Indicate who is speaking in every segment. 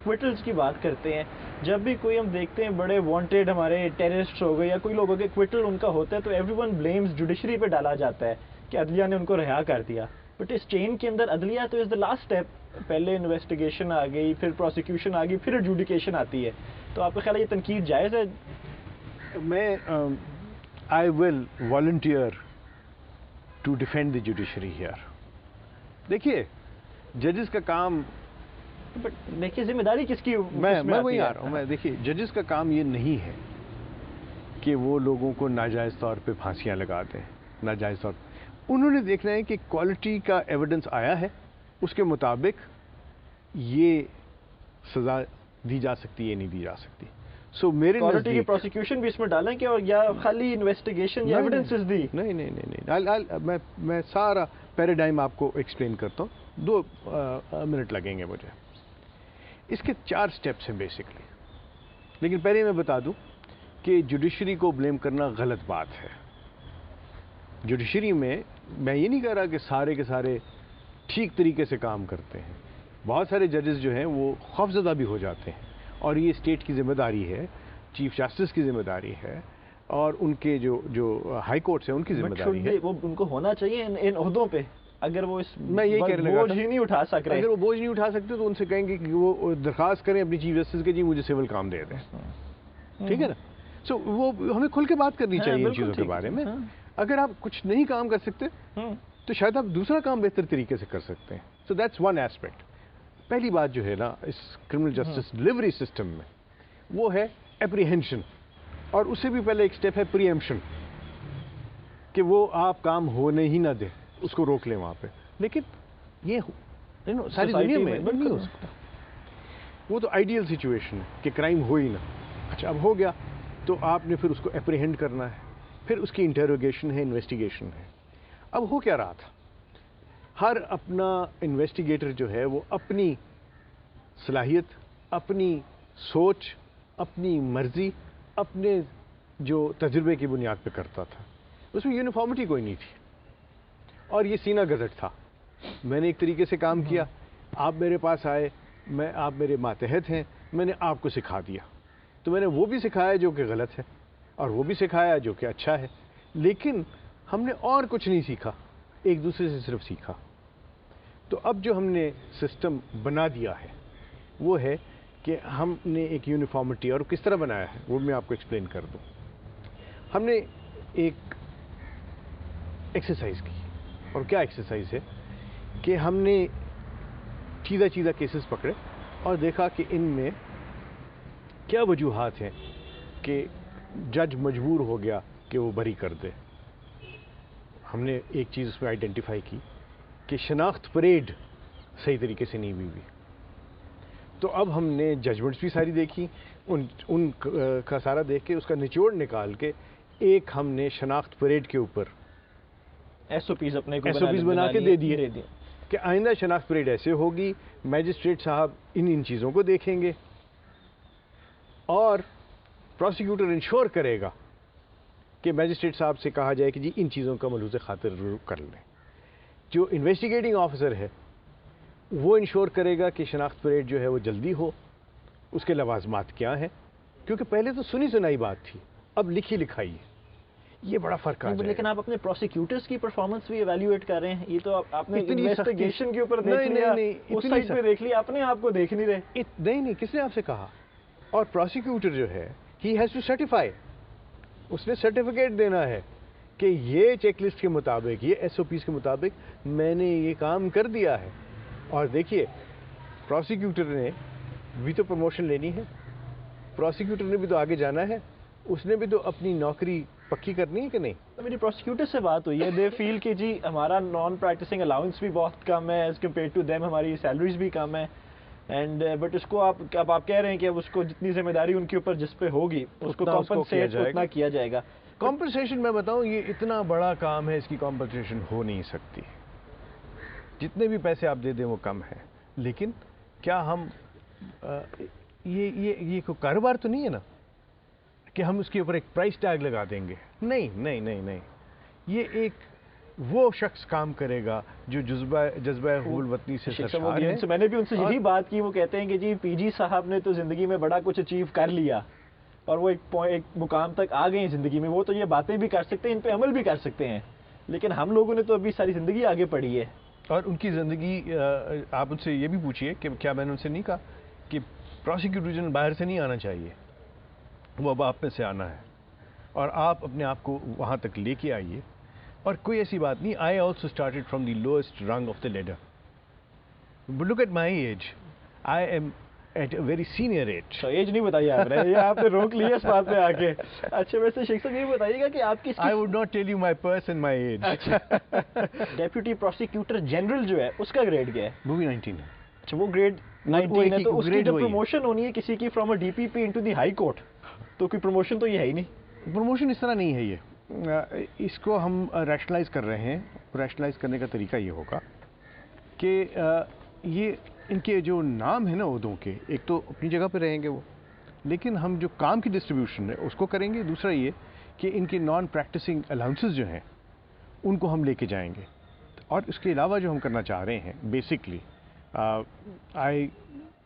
Speaker 1: ایکویٹلز کی بات کرتے ہیں. جب بھی کوئی ہم دیکھتے ہیں بڑے وانٹیڈ ہمارے ٹیررسٹ ہو گئے یا کوئی لوگوں کے ایکویٹل ان کا ہوتا ہے تو ایوری ون بلیمز جوڈیشری پہ ڈالا جاتا ہے کہ عدلیہ نے ان کو رہا کر دیا. بٹ اس چین کے اندر عدلیہ تو از دا لاسٹ اسٹیپ. پہلے انویسٹیگیشن آ گئی, پھر پروسیکیوشن آ گئی, پھر ایڈجوڈیکیشن آتی ہے. تو آپ کا خیال ہے یہ تنقید جائز ہے؟
Speaker 2: میں I will volunteer to defend the judiciary here. دیکھیے ججز کا کام,
Speaker 1: دیکھیے ذمہ داری کس کی,
Speaker 2: میں وہی آ رہا ہوں. میں دیکھیے ججز کا کام یہ نہیں ہے کہ وہ لوگوں کو ناجائز طور پہ پھانسیاں لگا دیں. ناجائز طور پہ انہوں نے دیکھنا ہے کہ کوالٹی کا ایویڈنس آیا ہے, اس کے مطابق یہ سزا دی جا سکتی ہے, نہیں دی جا سکتی. سو میرے
Speaker 1: کوالٹی کی پروسیکیوشن بھی اس میں ڈالیں کہ اور یا خالی انویسٹیگیشن یا ایویڈنسز دی؟
Speaker 2: نہیں, میں سارا پیراڈائم آپ کو ایکسپلین کرتا ہوں. 2 منٹ لگیں گے مجھے. اس کے 4 سٹیپس ہیں بیسکلی. لیکن پہلے میں بتا دوں کہ جوڈیشری کو بلیم کرنا غلط بات ہے. جوڈیشری میں یہ نہیں کہہ رہا کہ سارے کے سارے ٹھیک طریقے سے کام کرتے ہیں. بہت سارے ججز جو ہیں وہ خوفزدہ بھی ہو جاتے ہیں, اور یہ اسٹیٹ کی ذمہ داری ہے, چیف جسٹس کی ذمہ داری ہے, اور ان کے جو ہائی کورٹس ہیں ان کی ذمہ داری ہے.
Speaker 1: وہ ان کو ہونا چاہیے ان عہدوں پہ. اگر وہ اس
Speaker 2: میں یہی کہنے لگا
Speaker 1: بوجھ ہی نہیں اٹھا سک رہے,
Speaker 2: اگر وہ بوجھ نہیں اٹھا سکتے تو ان سے کہیں گے کہ وہ درخواست کریں اپنی چیف جسٹس کے, جی مجھے سول کام دے دیں. ٹھیک ہے نا؟ سو وہ ہمیں کھل کے بات کرنی چاہیے ان چیزوں کے بارے میں. اگر آپ کچھ نہیں کام کر سکتے تو شاید آپ دوسرا کام بہتر طریقے سے کر سکتے ہیں. So that's one aspect. پہلی بات جو ہے نا اس کرمنل جسٹس ڈلیوری سسٹم میں وہ ہے اپریہینشن, اور اس سے بھی پہلے ایک سٹیپ ہے پریمپشن, کہ وہ آپ کام ہونے ہی نہ دیں, اس کو روک لیں وہاں پہ. لیکن یہ ساری دنیا میں نہیں ہو سکتا. وہ تو آئیڈیل سچویشن ہے کہ کرائم ہو ہی نہ. اچھا اب ہو گیا تو آپ نے پھر اس کو اپریہینڈ کرنا ہے, پھر اس کی انٹروگیشن ہے, انویسٹیگیشن ہے. اب ہو کیا رہا تھا, ہر اپنا انویسٹیگیٹر جو ہے وہ اپنی صلاحیت, اپنی سوچ, اپنی مرضی, اپنے جو تجربے کی بنیاد پہ کرتا تھا. اس میں یونیفارمٹی کوئی نہیں تھی, اور یہ سینہ گزٹ تھا. میں نے ایک طریقے سے کام کیا, آپ میرے پاس آئے, آپ میرے ماتحت ہیں, میں نے آپ کو سکھا دیا, تو میں نے وہ بھی سکھایا جو کہ غلط ہے, اور وہ بھی سکھایا جو کہ اچھا ہے. لیکن ہم نے اور کچھ نہیں سیکھا, ایک دوسرے سے صرف سیکھا. تو اب جو ہم نے سسٹم بنا دیا ہے وہ ہے کہ ہم نے ایک یونیفارمٹی, اور کس طرح بنایا ہے وہ میں آپ کو ایکسپلین کر دوں. ہم نے ایک ایکسرسائز کی, اور کیا ایکسرسائز ہے کہ ہم نے چیزہ کیسز پکڑے اور دیکھا کہ ان میں کیا وجوہات ہیں کہ جج مجبور ہو گیا کہ وہ بری کر دے. ہم نے ایک چیز اس میں آئیڈینٹیفائی کی کہ شناخت پریڈ صحیح طریقے سے نہیں ہوئی. تو اب ہم نے ججمنٹس بھی ساری دیکھی, ان کا سارا دیکھ کے اس کا نچوڑ نکال کے ایک ہم نے شناخت پریڈ کے اوپر
Speaker 1: ایس او پیز
Speaker 2: بنا کے دے دیے کہ آئندہ شناخت پریڈ ایسے ہوگی, میجسٹریٹ صاحب ان چیزوں کو دیکھیں گے, اور پروسیکیوٹر انشور کرے گا کہ میجسٹریٹ صاحب سے کہا جائے کہ جی ان چیزوں کا ملحوظ خاطر کر لیں. جو انویسٹیگیٹنگ آفیسر ہے وہ انشور کرے گا کہ شناخت پریڈ جو ہے وہ جلدی ہو, اس کے لوازمات کیا ہیں, کیونکہ پہلے تو سنی سنائی بات تھی, اب لکھی لکھائی ہے. یہ بڑا فرق آ جائے.
Speaker 1: لیکن آپ اپنے پروسیکیوٹرز کی پرفارمنس بھی ایویلیویٹ کر رہے ہیں. یہ تو آپ نے انویسٹیگیشن کے اوپر دیکھ لیا, اس سائٹ پہ دیکھ لیا, اپنے آپ کو دیکھ نہیں رہے.
Speaker 2: نہیں, کس نے آپ سے کہا؟ اور پروسیکیوٹر جو ہے ہی ہیز ٹو سرٹیفائی, اس نے سرٹیفکیٹ دینا ہے کہ یہ چیک لسٹ کے مطابق, یہ ایس او پیز کے مطابق میں نے یہ کام کر دیا ہے. اور دیکھیے پروسیکیوٹر نے بھی تو پروموشن لینی ہے, پروسیکیوٹر نے بھی تو آگے جانا ہے, اس نے بھی تو اپنی نوکری پکی کرنی ہے کہ نہیں.
Speaker 1: میری پروسیکیوٹر سے بات ہوئی ہے, دے فیل کہ جی ہمارا نان پریکٹسنگ الاؤنس بھی بہت کم ہے ایز کمپیئر ٹو دیم, ہماری سیلریز بھی کم ہے, اینڈ بٹ اس کو آپ کہہ رہے ہیں کہ اب اس کو جتنی ذمہ داری ان کے اوپر جس پہ ہوگی اس کو کمپنسیٹ اتنا کیا جائے گا.
Speaker 2: کمپنسیشن میں بتاؤں یہ اتنا بڑا کام ہے, اس کی کمپنسیشن ہو نہیں سکتی. جتنے بھی پیسے آپ دے دیں وہ کم ہے. لیکن کیا ہم یہ کوئی کاروبار تو نہیں ہے نا کہ ہم اس کے اوپر ایک پرائس ٹیگ لگا دیں گے. نہیں, یہ ایک وہ شخص کام کرے گا جو جذبہ حب الوطنی سے سرشار ہے.
Speaker 1: میں نے بھی ان سے یہی بات کی. وہ کہتے ہیں کہ جی پی جی صاحب نے تو زندگی میں بڑا کچھ اچیو کر لیا اور وہ ایک مقام تک آ گئے ہیں زندگی میں. وہ تو یہ باتیں بھی کر سکتے ہیں, ان پہ عمل بھی کر سکتے ہیں, لیکن ہم لوگوں نے تو ابھی ساری زندگی آگے پڑھی ہے.
Speaker 2: اور ان کی زندگی آپ ان سے یہ بھی پوچھئے کہ کیا میں نے ان سے نہیں کہا کہ پروسیکیوٹر جنرل باہر سے نہیں آنا چاہیے, وہ اب آپ میں سے آنا ہے اور آپ اپنے آپ کو وہاں تک لے کے آئیے. اور کوئی ایسی بات نہیں, I also started from the lowest rung of the ladder. Look at my age, I am at a very senior age.
Speaker 1: Age نہیں بتائی آپ نے, یہ آپ نے روک لی ہے اس بات پہ آ کے. اچھا ویسے شیخ صاحب یہ بتائیے گا کہ آپ کی
Speaker 2: I would not tell you my purse and my age.
Speaker 1: Deputy prosecutor general جو ہے اس کا گریڈ کیا ہے؟
Speaker 2: وہ بھی 19 ہے.
Speaker 1: اچھا وہ گریڈ 19 ہے, تو اس کی جب پروموشن ہونی ہے کسی کی from a D P P into the high court, تو کوئی پروموشن تو یہ ہے ہی نہیں.
Speaker 2: پروموشن اس طرح نہیں ہے. یہ اس کو ہم ریشنلائز کر رہے ہیں. ریشنلائز کرنے کا طریقہ یہ ہوگا کہ یہ ان کے جو نام ہیں نا عہدوں کے, ایک تو اپنی جگہ پہ رہیں گے وہ, لیکن ہم جو کام کی ڈسٹریبیوشن ہے اس کو کریں گے. دوسرا یہ کہ ان کے نان پریکٹسنگ الاؤنسز جو ہیں ان کو ہم لے کے جائیں گے. اور اس کے علاوہ جو ہم کرنا چاہ رہے ہیں basically, I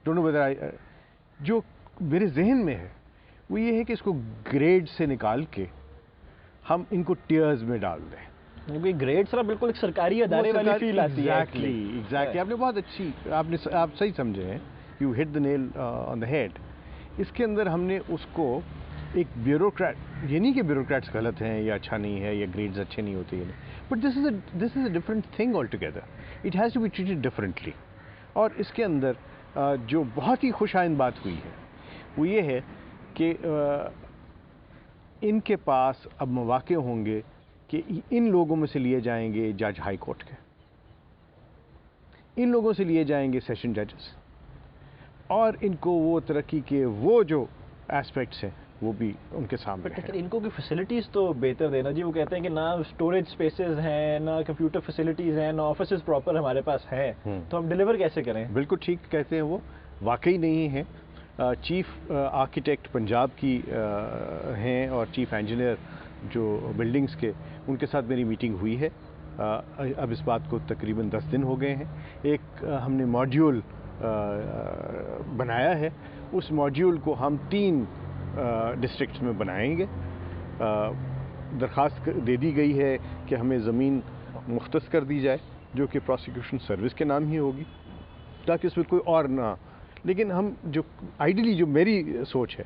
Speaker 2: don't know whether جو میرے ذہن میں ہے وہ یہ ہے کہ اس کو گریڈ سے نکال کے ہم ان کو ٹیئرز میں ڈال دیں.
Speaker 1: کیونکہ گریڈ سر بالکل ایک سرکاری ادارے والی فیل آتی ہے.
Speaker 2: ایگزیکٹلی, آپ نے بہت اچھی, آپ صحیح سمجھے ہیں, you hit the Nile on the head. اس کے اندر ہم نے اس کو ایک بیوروکریٹ, یہ نہیں کہ بیوروکریٹس غلط ہیں یا اچھا نہیں ہے یا گریڈز اچھے نہیں ہوتے, but this is a different thing all together. It has to be treated differently. اور اس کے اندر جو بہت ہی خوش آئند بات ہوئی ہے وہ یہ ہے کہ ان کے پاس اب مواقع ہوں گے کہ ان لوگوں میں سے لیے جائیں گے جج ہائی کورٹ کے, ان لوگوں سے لیے جائیں گے سیشن ججز, اور ان کو وہ ترقی کے وہ جو ایسپیکٹس ہیں وہ بھی ان کے سامنے ہیں.
Speaker 1: ان کو فیسلٹیز تو بہتر دینا جی. وہ کہتے ہیں کہ نہ اسٹوریج اسپیسز ہیں, نہ کمپیوٹر فیسلٹیز ہیں, نہ آفیسز پراپر ہمارے پاس ہیں, تو ہم ڈیلیور کیسے کریں؟
Speaker 2: بالکل ٹھیک کہتے ہیں وہ, واقعی نہیں ہے. چیف آرکیٹیکٹ پنجاب کی ہیں اور چیف انجینئر جو بلڈنگز کے, ان کے ساتھ میری میٹنگ ہوئی ہے. اب اس بات کو تقریباً 10 دن ہو گئے ہیں. ایک ہم نے ماڈیول بنایا ہے, اس ماڈیول کو ہم 3 ڈسٹرکٹس میں بنائیں گے. درخواست دے دی گئی ہے کہ ہمیں زمین مختص کر دی جائے جو کہ پروسیکیوشن سروس کے نام ہی ہوگی, تاکہ اس میں کوئی اور نہ. لیکن ہم جو آئیڈیلی جو میری سوچ ہے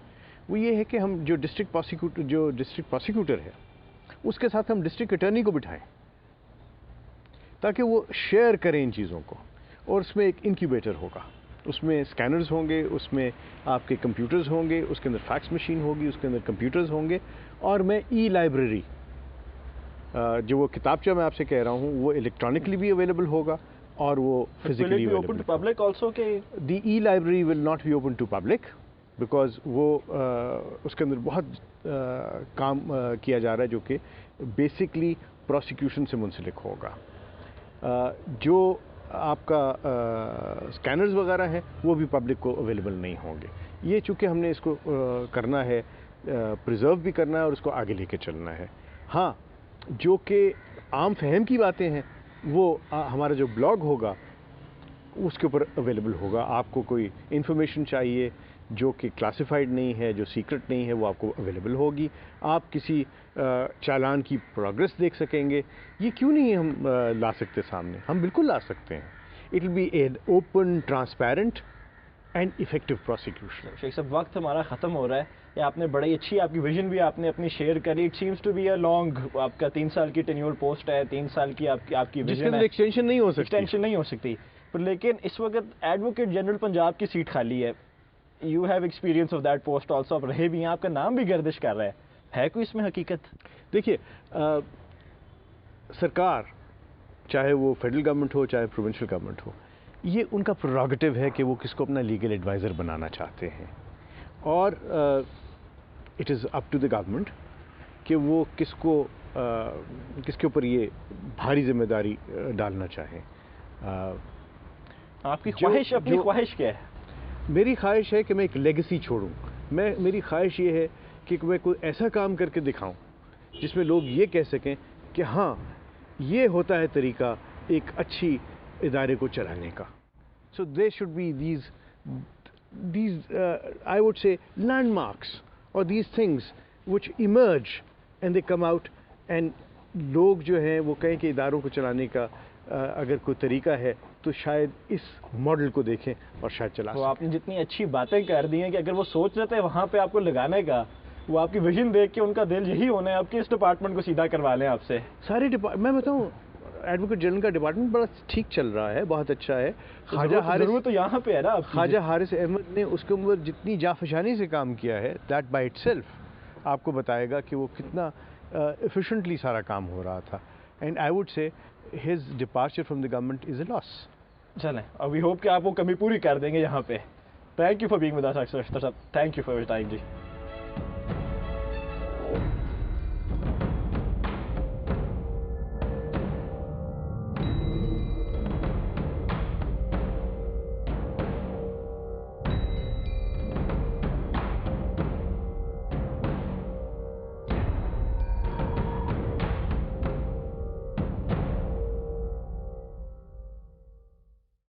Speaker 2: وہ یہ ہے کہ ہم جو ڈسٹرکٹ پروسیکیوٹر ہے اس کے ساتھ ہم ڈسٹرکٹ اٹرنی کو بٹھائیں تاکہ وہ شیئر کریں ان چیزوں کو. اور اس میں ایک انکیوبیٹر ہوگا, اس میں سکینرز ہوں گے, اس میں آپ کے کمپیوٹرز ہوں گے, اس کے اندر فیکس مشین ہوگی, اس کے اندر کمپیوٹرز ہوں گے, اور میں ای لائبریری جو وہ کتابچہ میں آپ سے کہہ رہا ہوں وہ الیکٹرانکلی بھی اویلیبل ہوگا اور وہ physically
Speaker 1: open to public also. کہ
Speaker 2: the e library will not be open to public because وہ اس کے اندر بہت کام کیا جا رہا ہے جو کہ بیسکلی پروسیکیوشن سے منسلک ہوگا. جو آپ کا سکینرز وغیرہ ہیں وہ بھی پبلک کو اویلیبل نہیں ہوں گے. یہ چونکہ ہم نے اس کو کرنا ہے, پریزرو بھی کرنا ہے اور اس کو آگے لے کے چلنا ہے. ہاں جو کہ عام فہم کی باتیں ہیں وہ ہمارا جو بلاگ ہوگا اس کے اوپر اویلیبل ہوگا. آپ کو کوئی انفارمیشن چاہیے جو کہ کلاسیفائڈ نہیں ہے, جو سیکرٹ نہیں ہے, وہ آپ کو اویلیبل ہوگی. آپ کسی چالان کی پروگریس دیکھ سکیں گے. یہ کیوں نہیں ہم لا سکتے سامنے؟ ہم بالکل لا سکتے ہیں. It will be an open, transparent and effective prosecution.
Speaker 1: شیخ صاحب وقت ہمارا ختم ہو رہا ہے. یہ آپ نے بڑی اچھی, آپ کی ویژن بھی آپ نے اپنی شیئر کری. It seems to be a long, آپ کا 3 سال کی ٹینیور پوسٹ ہے, 3 سال کی آپ کی ویژن ہے,
Speaker 2: ایکسٹینشن نہیں ہو سکتی.
Speaker 1: ایکسٹینشن نہیں ہو سکتی. لیکن اس وقت ایڈوکیٹ جنرل پنجاب کی سیٹ خالی ہے. You have experience of that post also, آپ رہے بھی ہیں, آپ کا نام بھی گردش کر رہا ہے کوئی اس میں حقیقت؟
Speaker 2: دیکھیے سرکار چاہے وہ فیڈرل گورنمنٹ ہو چاہے پروونشل گورنمنٹ ہو, یہ ان کا پروگیٹو ہے کہ وہ کس کو اپنا لیگل ایڈوائزر بنانا چاہتے ہیں, اور it is up to the government کہ وہ کس کے اوپر یہ بھاری ذمہ داری ڈالنا چاہیں.
Speaker 1: آپ کی خواہش, اپنی خواہش کیا ہے؟
Speaker 2: میری خواہش ہے کہ میں ایک لیگیسی چھوڑوں. میری خواہش یہ ہے کہ میں کوئی ایسا کام کر کے دکھاؤں جس میں لوگ یہ کہہ سکیں کہ ہاں یہ ہوتا ہے طریقہ ایک اچھی ادارے کو چلانے کا. So they should be these I would say landmarks or these things which emerge and they come out and لوگ جو ہیں وہ کہیں کہ اداروں کو چلانے کا اگر کوئی طریقہ ہے تو شاید اس ماڈل کو دیکھیں اور شاید چلا سکیں.
Speaker 1: وہ آپ نے جتنی اچھی باتیں کر دی ہیں کہ اگر وہ سوچ رہے تھے وہاں پہ آپ کو لگانے کا, وہ آپ کی ویژن دیکھ کے ان کا دل یہی ہونا ہے آپ کے اس ڈپارٹمنٹ کو سیدھا کروا لیں آپ سے.
Speaker 2: سارے میں بتاؤں ایڈوکیٹ جنرل کا ڈپارٹمنٹ بڑا ٹھیک چل رہا ہے, بہت اچھا ہے. خواجہ حارث
Speaker 1: تو یہاں پہ ہے نا,
Speaker 2: خواجہ حارث احمد نے اس کے اوپر جتنی جافشانی سے کام کیا ہے دیٹ بائی اٹ سیلف آپ کو بتائے گا کہ وہ کتنا ایفیشینٹلی سارا کام ہو رہا تھا. And I would say his departure from the government is a loss.
Speaker 1: چلیں اب وی ہوپ کہ آپ وہ کمی پوری کر دیں گے یہاں پہ. Thank you for being with us اکثر صاحب, thank you for your time G.